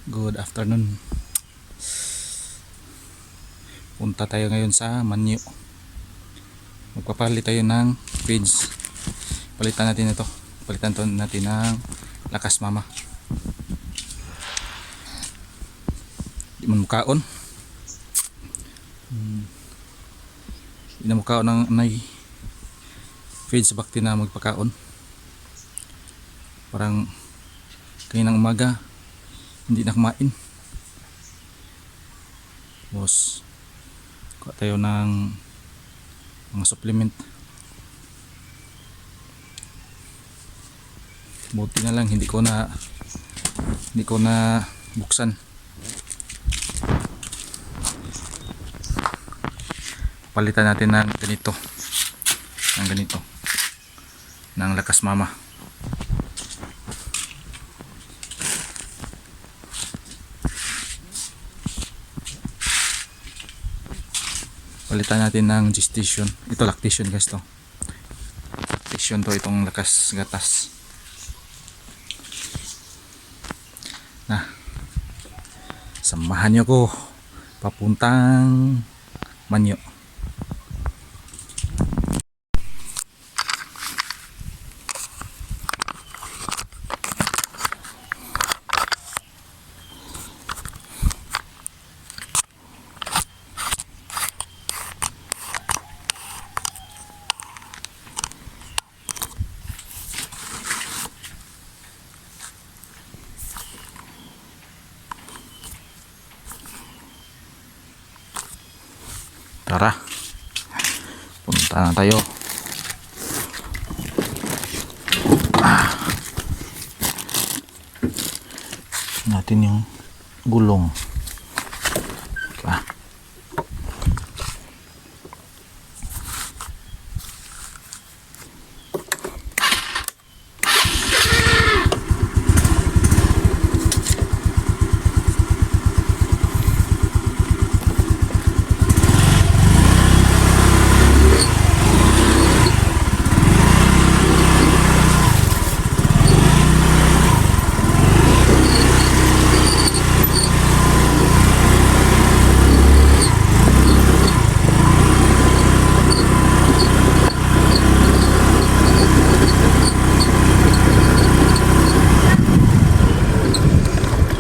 Good afternoon. Punta tayo ngayon sa Manyo. Magpapalit tayo ng feeds. Palitan natin ito. Natin ng lakas mama. Di man mukaon. Di na mukaon ng anay feeds bakti na magpakaon. Parang kaninang umaga hindi na kumain. Tapos kuha tayo ng mga supplement. Buti na lang hindi ko na buksan. Palitan natin ng ganito ng lakas mama. Palitan natin ng gestation. Ito lactation guys to. Lactation to, itong lakas gatas. Nah, samahan nyo ko papuntang Manyo. Tara, punta na tayo. Natin yung gulong.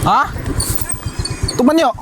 Ha? Tuman nyo.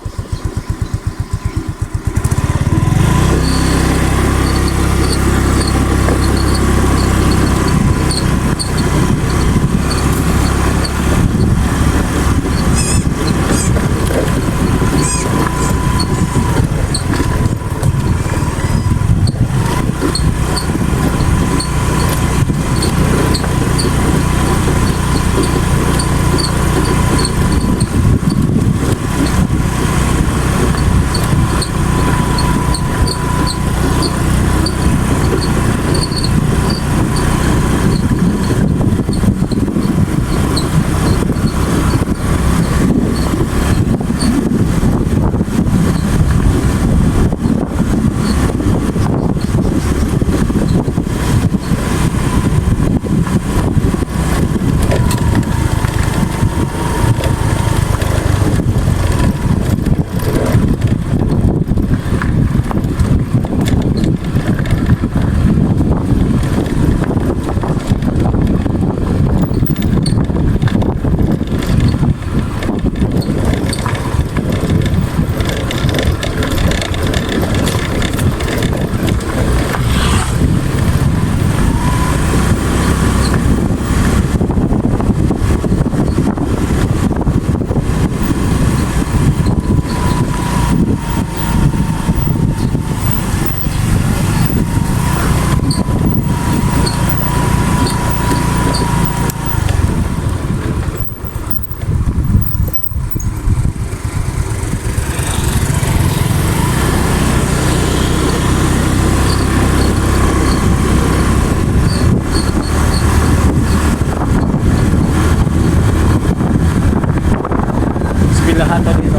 Lahat dito.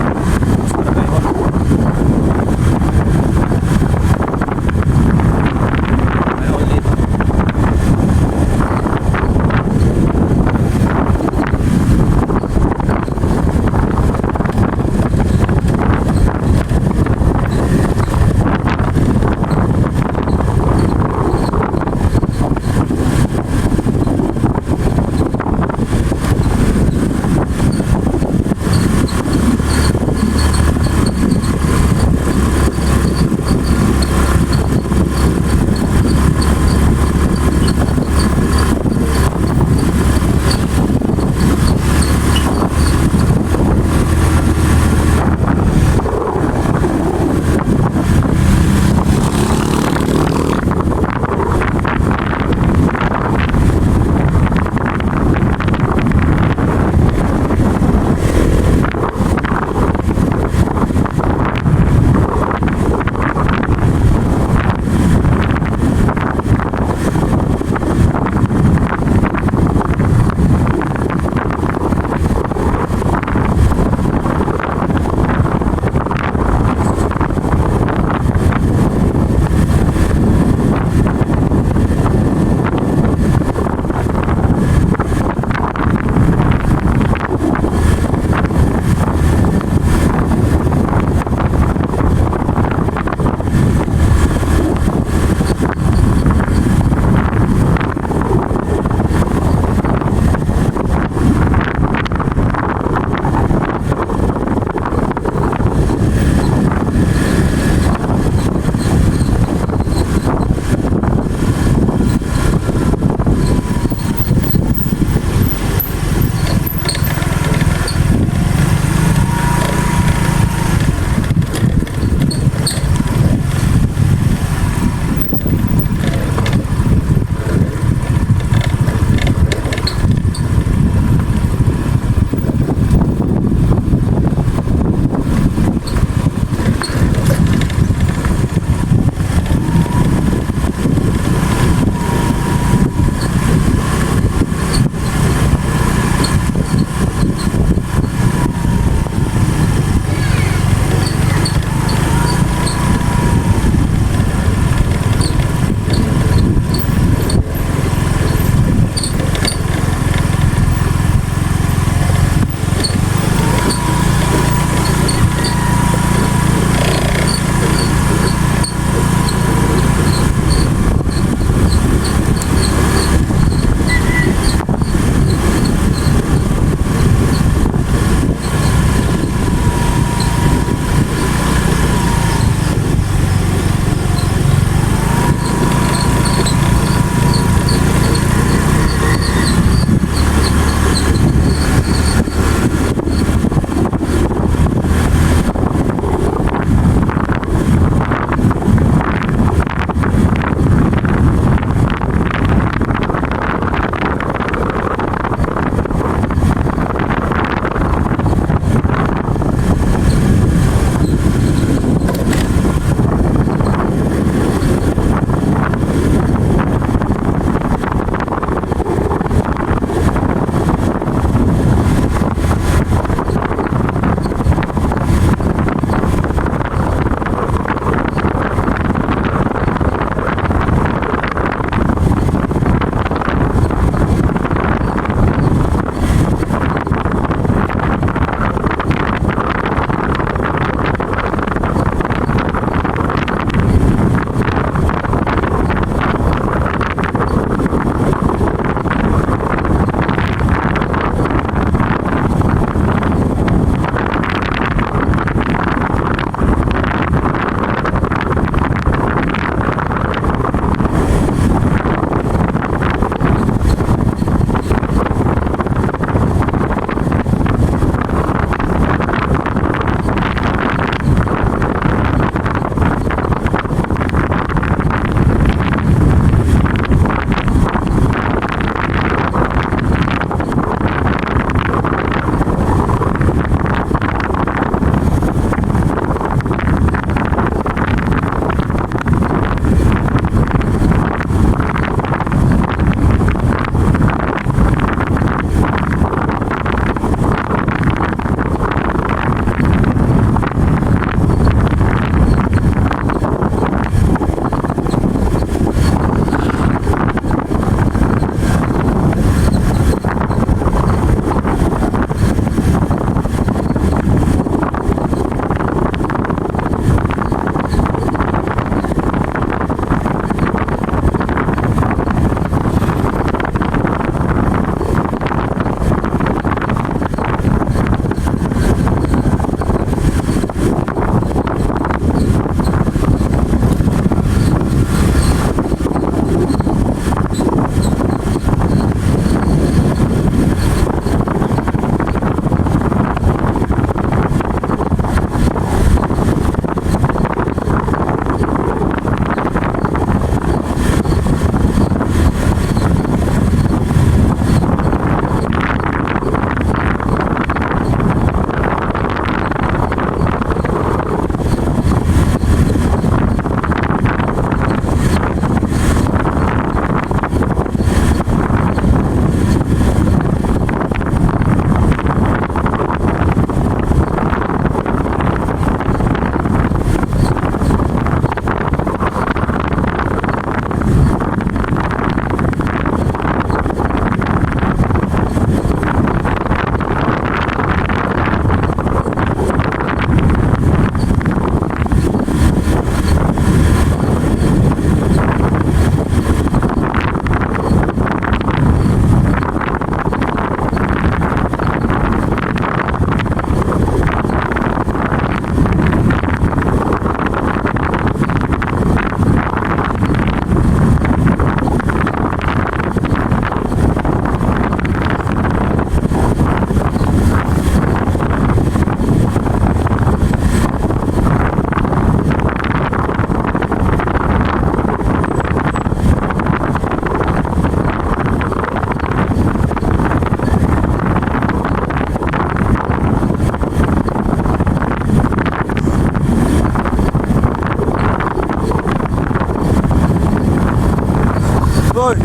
Oy!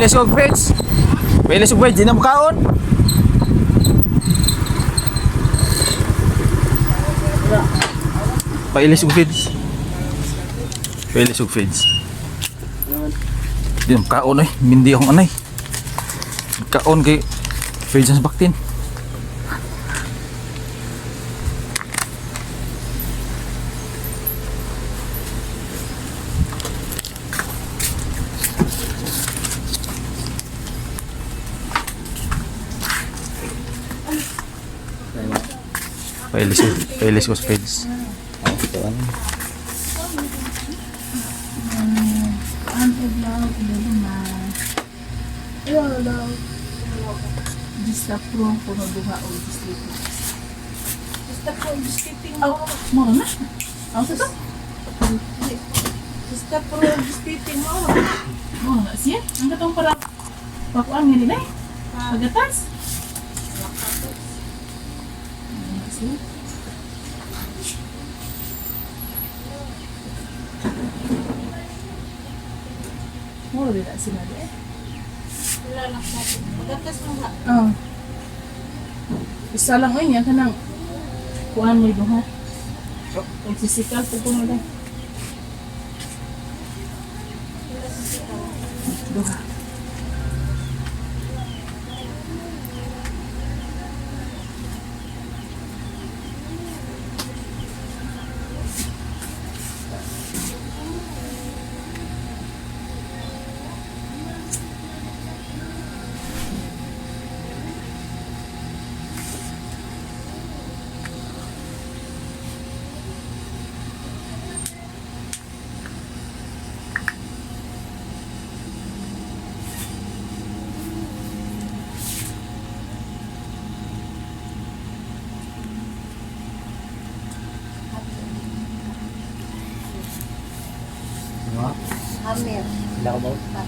Pailis og friends. Pailis og friends, di na mukaon. Pailis og friends. Pailis og friends. Di na mukaon mindi akong anay. Kaon kay friends sa baktin. Pailis ko sa friends. Bista pro kuno duha o sleeping. Bista pro sleeping mo na. Ang sa to? Bista pro sleeping mo na siya. Ang katong para pakuan nga nila. Pagatas. Mo dira sila de. Pagatas mo nga. Oh. Isa lang niya kanang kuan mo duha. Nagsisikal po kuno dai. Duha. Amir. Sila ko ba?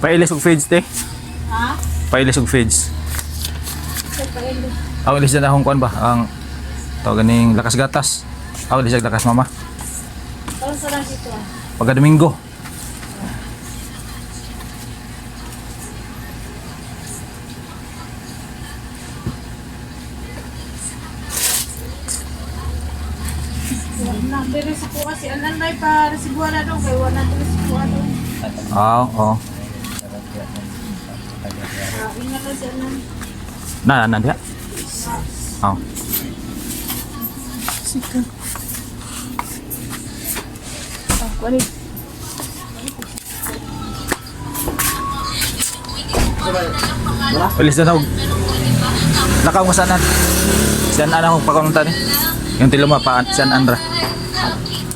Pailis og feeds te. Ha? Pailis og feeds. Sa pailis. Ako ilis na akong kuan ba? Ang tawag ganing lakas gatas. Ako ilis lakas mama. Para sa lang ito. Pagka Domingo. Na, pero si po kasi ananay para si Buwana daw kay wala na si Buwana. Oo. Ingat na si anan. Na dia. Oo. Sikal. Kuan ni. Pailis na og. Lakaw mo sanan. San ana kong pakunta ni. Yung tiloma pa San Andra.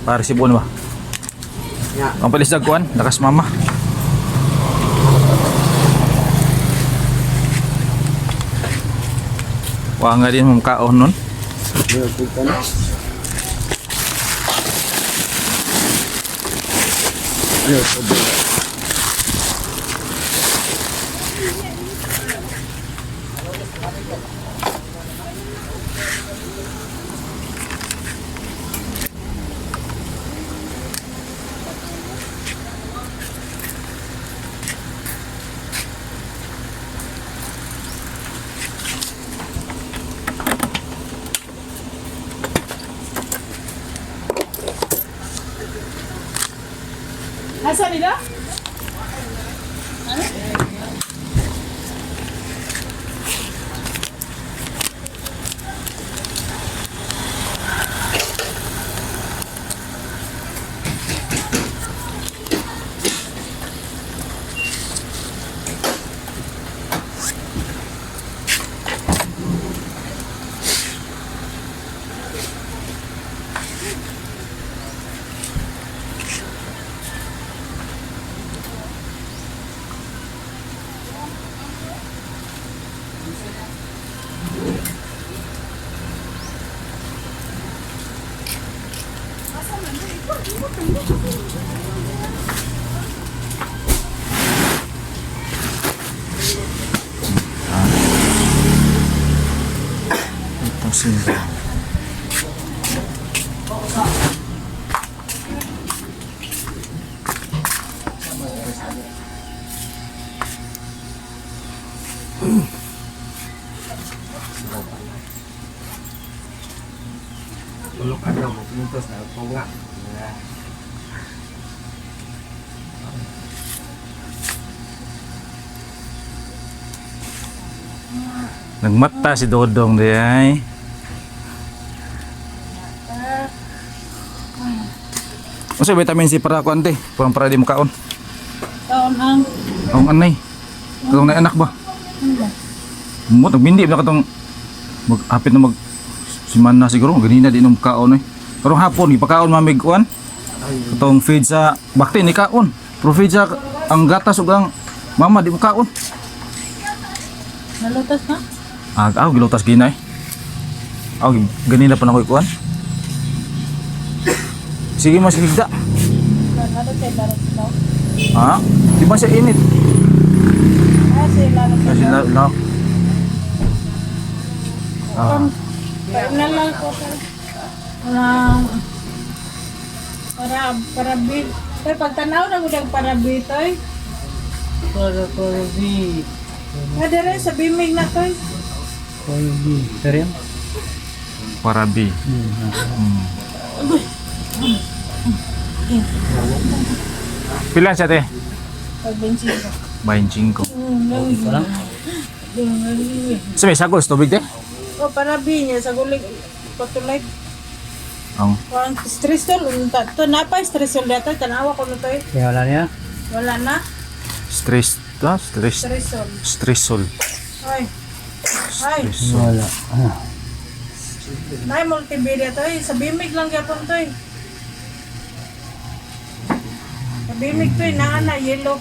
Para si Buwan ba? Ang palis na kuan, lakas mama. Wa nga din mong kaon nun. Asa nila? Itong simba. Tulog ano mo, pinuntos na ako nga. Nagmata si Dodong di ay. Usa vitamin C para ako ante, para di mo kaon. Taon ang Ang anay. Katong na anak ba? Mo nagbindi na katong hapit na mag simana siguro ganina di nung kaon eh. Pero hapon gipakaon mamig kuan. Katong feed sa bakti ni kaon. Pero feed sa ang gatas ug ang mama di mo kaon. nalutas na? Gilutas ginay. Ganina pa na ko ikuan. Sige mas higda. Nalutas ay larot daw. Ha? Di ba siya init? Kasi larot Kasi na. na lang ko para bit. Pero pagtanaw na gudang para bitoy. Para bi. Ada rin sa bimig na toy. Para bi. Karen? Parabi. Pilan siya te? Pagbensin ko. 25. Walang? Sa may sagos tubig te? O para binya sa gulig patulay. Ang Kuan stressol unta. To napa stressol data tanawa ko no toy. Kaya wala niya? Wala na stress stressol. stressol. Ay. Ay, Stressol. Wala. nay multimedia toy. Sa bimig lang gyapon toy. Sa bimig toy na yellow.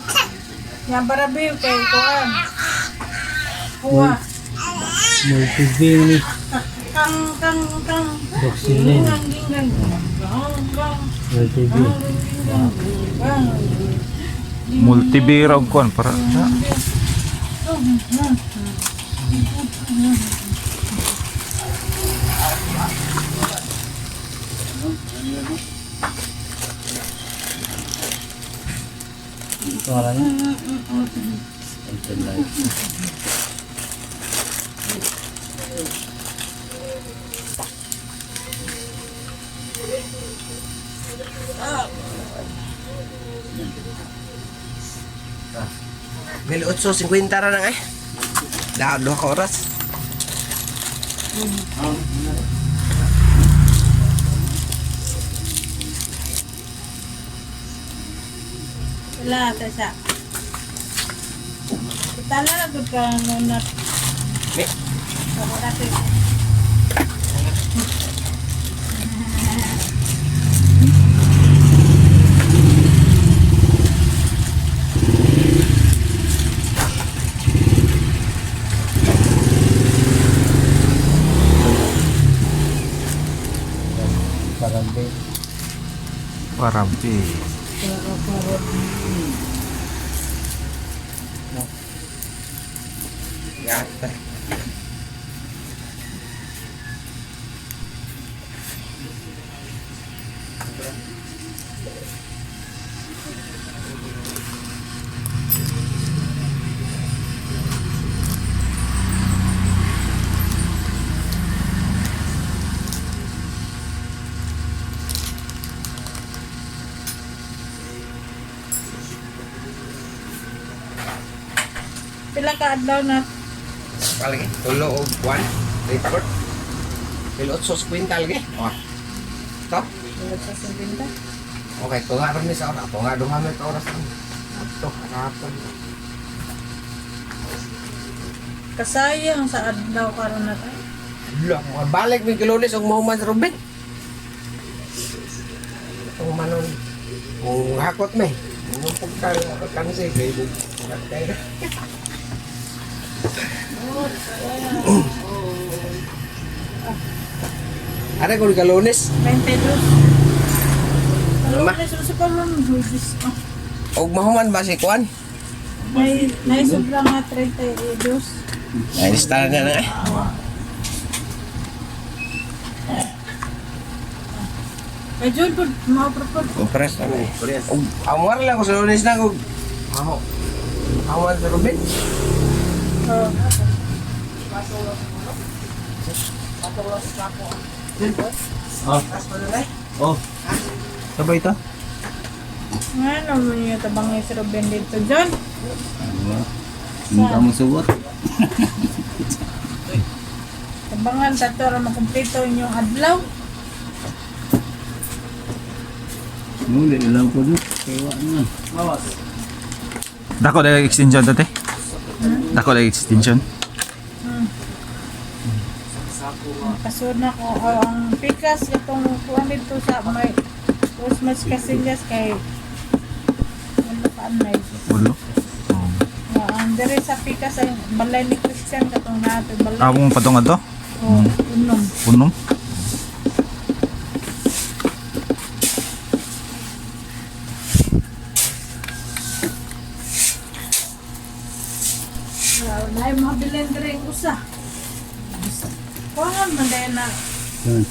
Nga para biyo kay kuan. Kuha. Multivini. Kang Oxylin. Kang Multivini. Multibira og kuan para Wala niya? Bili 8.50 ra na eh. Dahil 2 ka oras. Wala ta siya. Kita na gud ka nunat. Ni. Ako natin. Parabi. parabi. Gata. Pila ka adlaw na. Palagi. Tulo o 1. Report. Pilot sos kwintal ge. Oh. Stop. Wala sa sindinda. Okay, tunga rin ni sa oras. Tunga duha may oras lang. Ito, hapon. Kasayang sa adlaw karon na tayo. Balik mi kilulis og mahuman sa Ruben. Ang manon. Kung hakot me. Yung pagkal kansi kay bug. Are ko kalunis. 22. Ano ma? Ano sa karon hugis. Og mahuman ba si Kwan? May sobra nga 32. Ay, start na na eh. Ay jud pud mao propod. Compress na eh. Og amwar lang ko sa lunes na og maho. Awan sa Ruben. Oh. Oh. Sabay ito? Nga naman yung tabang yung si Ruben dito dyan. Hindi ka mo sugot. Tabangan sa ito rin makumpleto yung adlaw. Muli lang po doon. Kaya naman. Dako na extension dati? Dako na extension? Kasunod na ko ang pikas itong kuwan dito sa may Christmas Casillas kay wala pa anay. Ulo? Ang dere sa pikas ay balay ni Christian katong nato balay. Akong patungan to? Oh, unom. Punong? Wala ay mga bilhin dere yung usa. Kuwan man dahil na. Yan.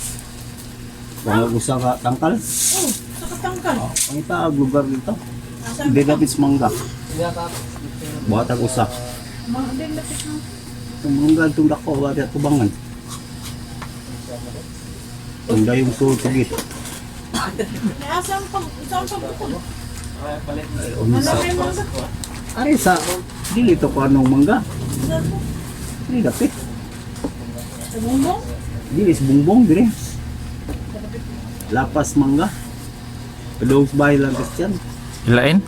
Baka gusto ka tangkal? Oh, sa katangkal. Ang itaag lugar dito. Asa Hindi dapat mangga. Buhat ang usa. mga din lapit mo. Ang mangga itong dako. Buhat at tubangan. Ang dayong tutugit. Asang pagkukul. Unsa. Malaki mo sa Ari sa dili to ko anong mangga. Dili dapat. bumbong. Dili sa bungbong dire. Lapas mangga. Pedong bahay lang Christian. Ilain?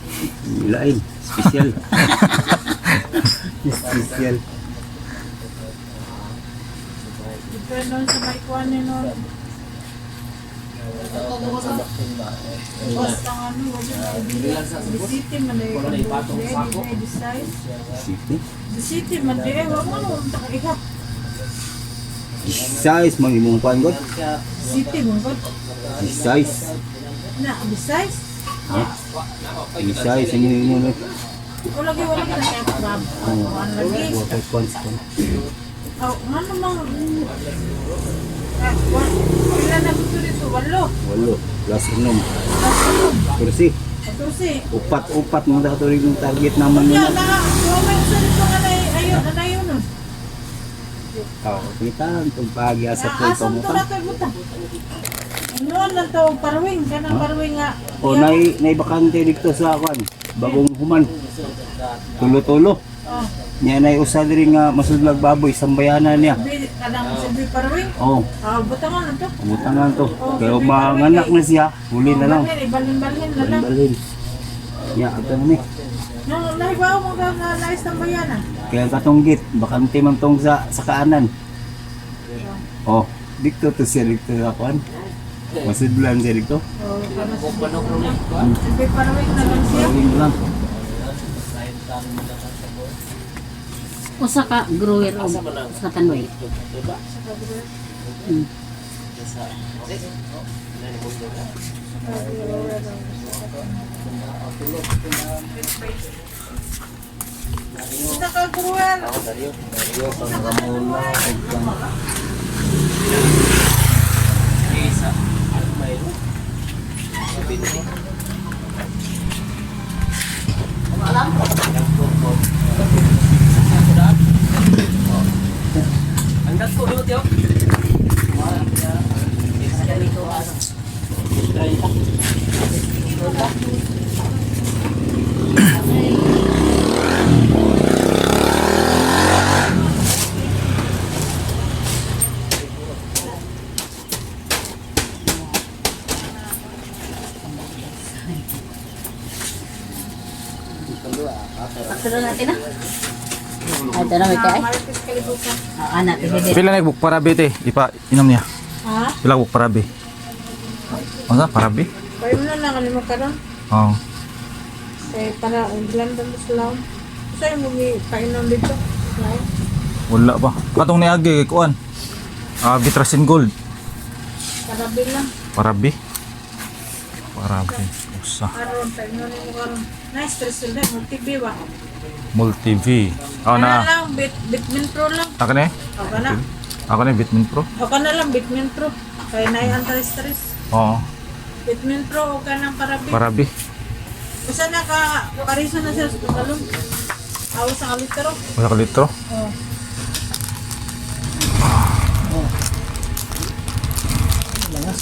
Ilain. Special. Special. Ito nun sa may kuwan ni nun. Basta nga ano, the city man eh. The City. city man eh. Wala mo nung taka Size mang imong kuan god. City mo ba? Size. Na, the size? Ha? Size imong Wala ka na kaya pabab. Ano lagi? water points ko. Oh, ano mang... Pila na gusto dito? Walo. Walo. Plus unom. Kursi. Ito si... Upat mo daw rin yung target naman Kaya nila. na, may usa dito nga na ayun nun. Oh, kita ang pagi asa ko ito Asam mo to na kayo buta. Ano lang to, parwing. Kanang parwing nga. O nay bakante dito sa kuan. Bagong human. Tulo-tulo. Oh, Nya nay usa diri nga masudlag baboy sambayanan niya. kanang sabi parwing. Oh, Butangan na to. butangan to. Kaya manganak na siya, huli na lang. Ibalin-balin na lang. Balin. Ya, ato na ni. Nung nahibaw mo ka nga nais ng bayanan. Kaya katunggit, bakante man tong sa kaanan. Oh, dito to siya dito sa kuan. Masudlan siya dito. Oh, sabi parwing na lang siya. Gawin lang. Usa ka grower o sa tanoy. Isa ka gruel. Ito na natin na. Ito na may kaya. Marites kalibutan. Anak, hindi. Pila na buk parabi te, ipa inom niya. Ha? Pila buk parabi. Ano parabi? Kaya mo na nakalima ka ron. Oh. Eh, para ilan doon sa laon. Sa'yo mo painom dito. Right? Wala pa. Katong niagi kay kuan. Vitrasin Gold. Karabi lang. Parabi. Parabi. Usa. Karon, painom mo karon. Nice, stress ulit. Multi-B ba? Multi-V. Oh Ano na. lang, Bitmin Pro lang. Ako na. Okay na. Ako na Bitmin Pro. Okay na lang, Bitmin Pro. Kaya na yung anti-stress. Oo. Bitmin Pro, okay ng parabi. Parabi. Basta naka-parisa na siya sa tumalong. Awas sa kalitero. Wala ka litro. Oh. Ano?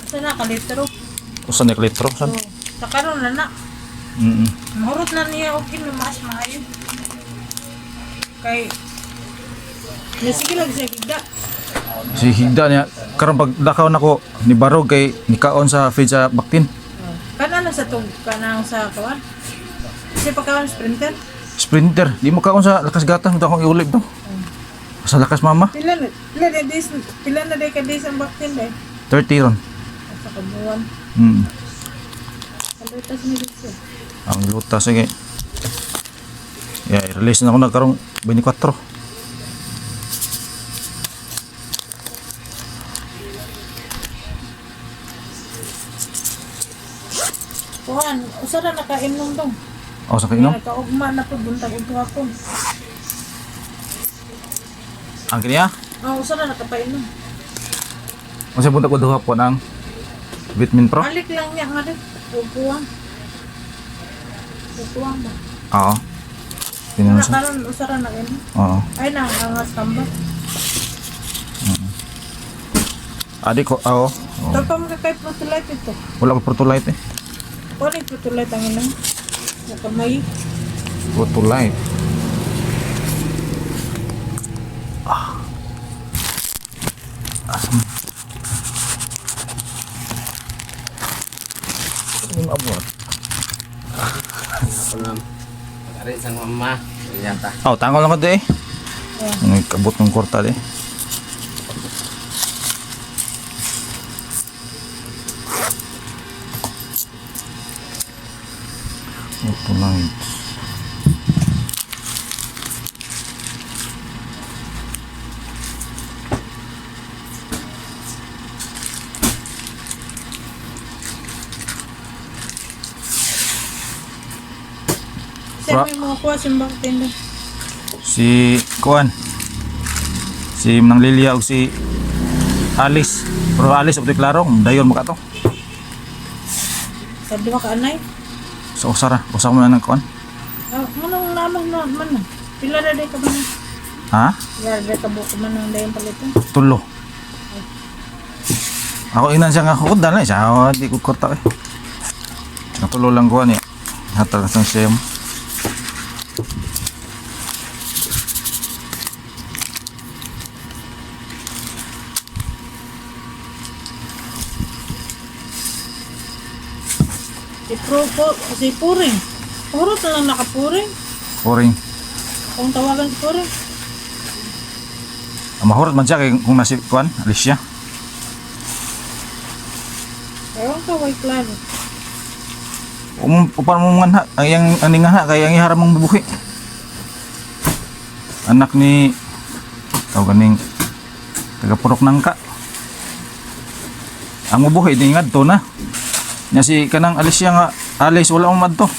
Basta naka-litero. Usa ni ka litro san? Oh. Sa karon na na. Mahurot na niya okay na mas maayo. Kay sige lang siya gigda. Si higda niya karon pag dakaw nako ni barog kay nikaon sa feed sa baktin. Kana na sa tug kanang sa kawan. Kasi pagkawan sprinter. Sprinter, di mo kaon sa lakas gata, mo akong iulib to. Sa lakas mama, Pila na day ka days ang baktin day. 30 ron. Sa kabuwan. Kalutas ni dito. Ang luta sige. I-release na ako na karong 24. Kuhan, usa na nakainom dong. O sa kainom. Nakaugma na po buntag ug hapon. Ang kiniya, Usa na nakapainom. kung sa punta ko duha po ng Vitamin Pro. Alik lang niya nga rin. Upuan. Upuan ba? Oo. Pinano sa. Nakaroon, usa ra na ganun. Oo. Ay na, ang tamba. Adi ko, oo. Tapos mo kay Protolite ito. Wala ko Protolite eh. Kung yung Protolite ang ilang? Nakamay. Protolite. Asam. Ini mabuat. Ako na. Pag-ari sang mama. Yata. Oh, tanggal lang ko deh. Ini kabut ng korta deh. Protolite. Sir, may mga kuha simbang tinda. Si Kuan, si Manang Lilia ug si Alice. Pero Alice ug klarong dayon mo ka to. Sa duha ka anay. So usara, usa mo na ng Kuan. Manong naman na, man. Pila na day ka man. Ha? Pila na day ka buko man ng dayon palitan. Tulo. Ako inan siya nga kudan na siya, di ko korta eh. Natulo lang Kuan niya. Hatag sang siyem. Si Puring. Puro na lang nakapuring. Puring. Kung tawagan si Puring. Mahurot man siya kay kung nasi Kuan, Alicia. Ewan ka, white klaro. Upan mo nga ang yang aning nga kay ang iharam mong bubuhi. Anak ni tawag ganing taga Purok Nangka. Ang bubuhi di ngadto na. Nya si kanang Alicia nga Alice wala man madto.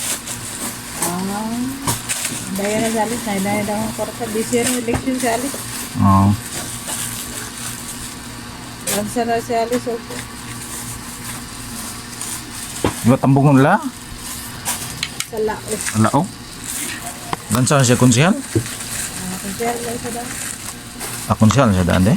Daya na si Alice. Daya na akong korka. This year ang election si Alice. Oh. Lansa na si Alice. Okay. Di ba tambong nila? Sa laos. Wala oh. Lansa siya konsehal? Kung siya lang sa daan. Konsehal siya daan de.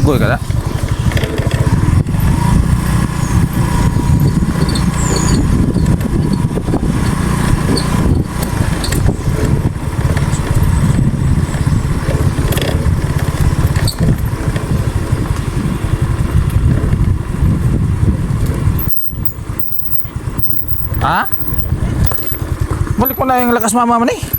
Goy ka na. Ha? Balik mo na yung lakas mama man eh.